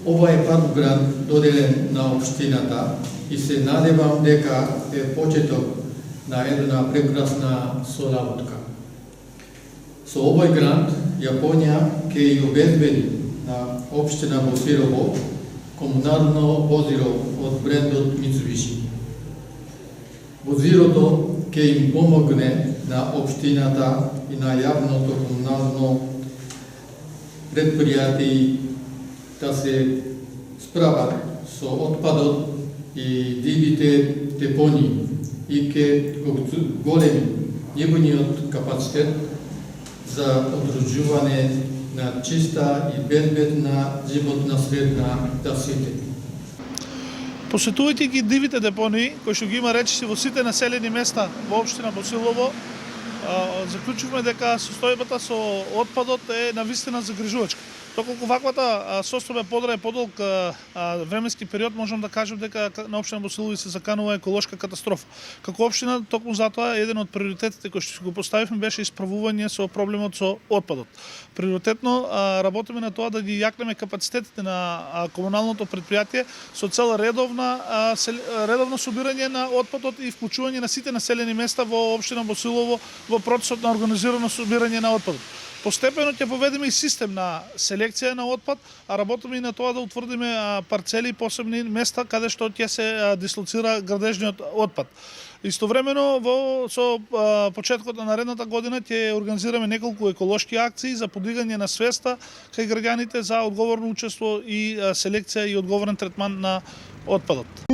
Ова е прв грант доделен на општината и се надевам дека е почеток на една прекрасна соработка. Со овој грант Јапонија ќе ја обезбеди на општина Босирово комунално возило од брендот Mitsubishi. Возилото ќе им помогне на општината и на јавното комунално предпријатие да се справат со отпадот и дивите депонии и ќе големи нивниот капацитет за одружување на чиста и безбедна животна средна за сите. Посетувајќи ги дивите депонии, кои што ги има речиси во сите населени места во општина Босилово, заклучуваме дека состојбата со отпадот е навистина загрижувачка. Доколку ваквата состојба подрае подолг временски период, можам да кажам дека на општина Босилово се заканува еколошка катастрофа. Како општина, токму затоа еден од приоритетите кои што го поставивме беше исправување со проблемот со отпадот. Приоритетно работиме на тоа да ги јакнеме капацитетите на комуналното предпријатие со цел редовно собирање на отпадот и вклучување на сите населени места во општина Босилово во процесот на организирано собирање на отпадот. Постепено ќе поведеме и систем на селекција на отпад, а работиме и на тоа да утврдиме парцели и посебни места каде што ќе се дислоцира градежниот отпад. Истовремено со почетокот на наредната година ќе организираме неколку еколошки акции за подигање на свеста кај граѓаните за одговорно учество и селекција и одговорен третман на отпадот.